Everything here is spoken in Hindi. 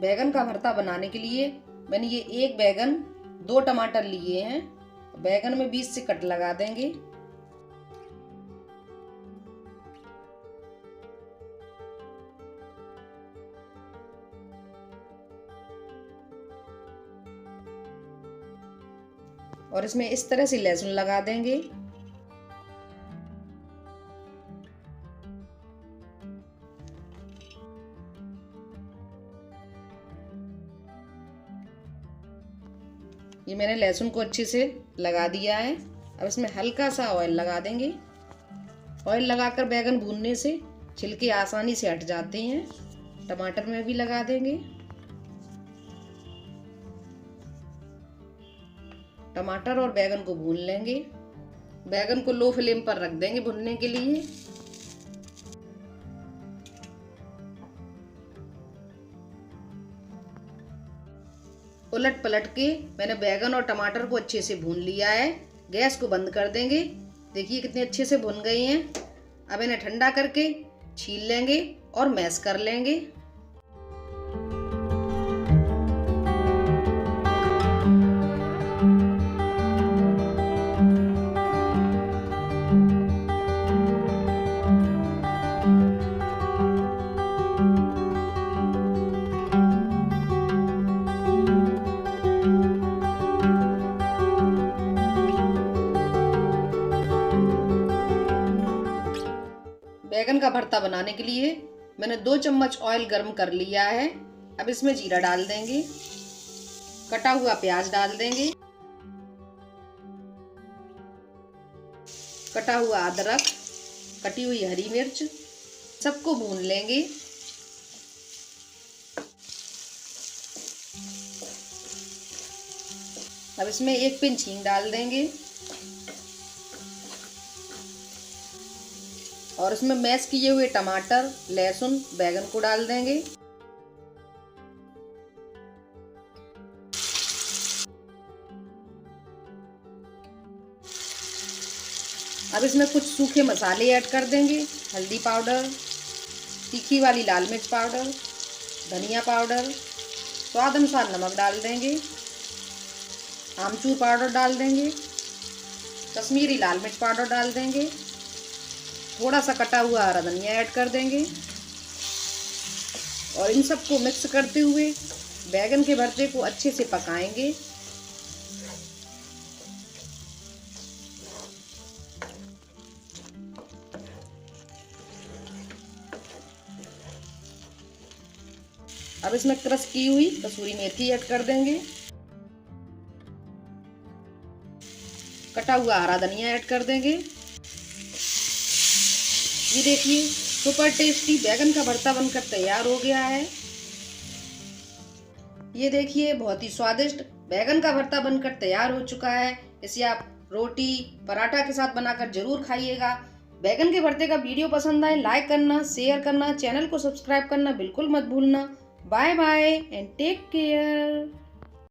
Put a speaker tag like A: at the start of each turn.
A: बैगन का भरता बनाने के लिए मैंने ये एक बैगन, 2 टमाटर लिए हैं। बैगन में बीच से कट लगा देंगे। और इसमें इस तरह से लहसुन लगा देंगे। ये मैंने लहसुन को अच्छे से लगा दिया है। अब इसमें हल्का सा ऑयल लगा देंगे। ऑयल लगाकर बैगन भूनने से छिलके आसानी से हट जाते हैं। टमाटर में भी लगा देंगे। टमाटर और बैगन को भून लेंगे। बैगन को लो फ्लेम पर रख देंगे भुनने के लिए। उलट पलट के मैंने बैगन और टमाटर को अच्छे से भून लिया है। गैस को बंद कर देंगे। देखिए कितने अच्छे से भुन गए हैं। अब इन्हें ठंडा करके छील लेंगे और मैश कर लेंगे। बैगन का भरता बनाने के लिए मैंने 2 चम्मच ऑयल गर्म कर लिया है। अब इसमें जीरा डाल देंगे। कटा हुआ प्याज डाल देंगे। कटा हुआ अदरक, कटी हुई हरी मिर्च, सबको भून लेंगे। अब इसमें 1 पिंच हींग डाल देंगे और इसमें मैश किए हुए टमाटर, लहसुन, बैगन को डाल देंगे। अब इसमें कुछ सूखे मसाले ऐड कर देंगे। हल्दी पाउडर, तीखी वाली लाल मिर्च पाउडर, धनिया पाउडर, स्वाद अनुसार नमक डाल देंगे। आमचूर पाउडर डाल देंगे। कश्मीरी लाल मिर्च पाउडर डाल देंगे। थोड़ा सा कटा हुआ हरा धनिया ऐड कर देंगे और इन सबको मिक्स करते हुए बैगन के भरते को अच्छे से पकाएंगे। अब इसमें क्रश की हुई कसूरी मेथी ऐड कर देंगे। कटा हुआ हरा धनिया ऐड कर देंगे। ये देखिए सुपर टेस्टी बैगन का भरता बनकर तैयार हो गया है। ये देखिए बहुत ही स्वादिष्ट बैगन का भरता बनकर तैयार हो चुका है। इसे आप रोटी, पराठा के साथ बनाकर जरूर खाइएगा। बैगन के भरते का वीडियो पसंद आए लाइक करना, शेयर करना, चैनल को सब्सक्राइब करना बिल्कुल मत भूलना। Bye bye and take care.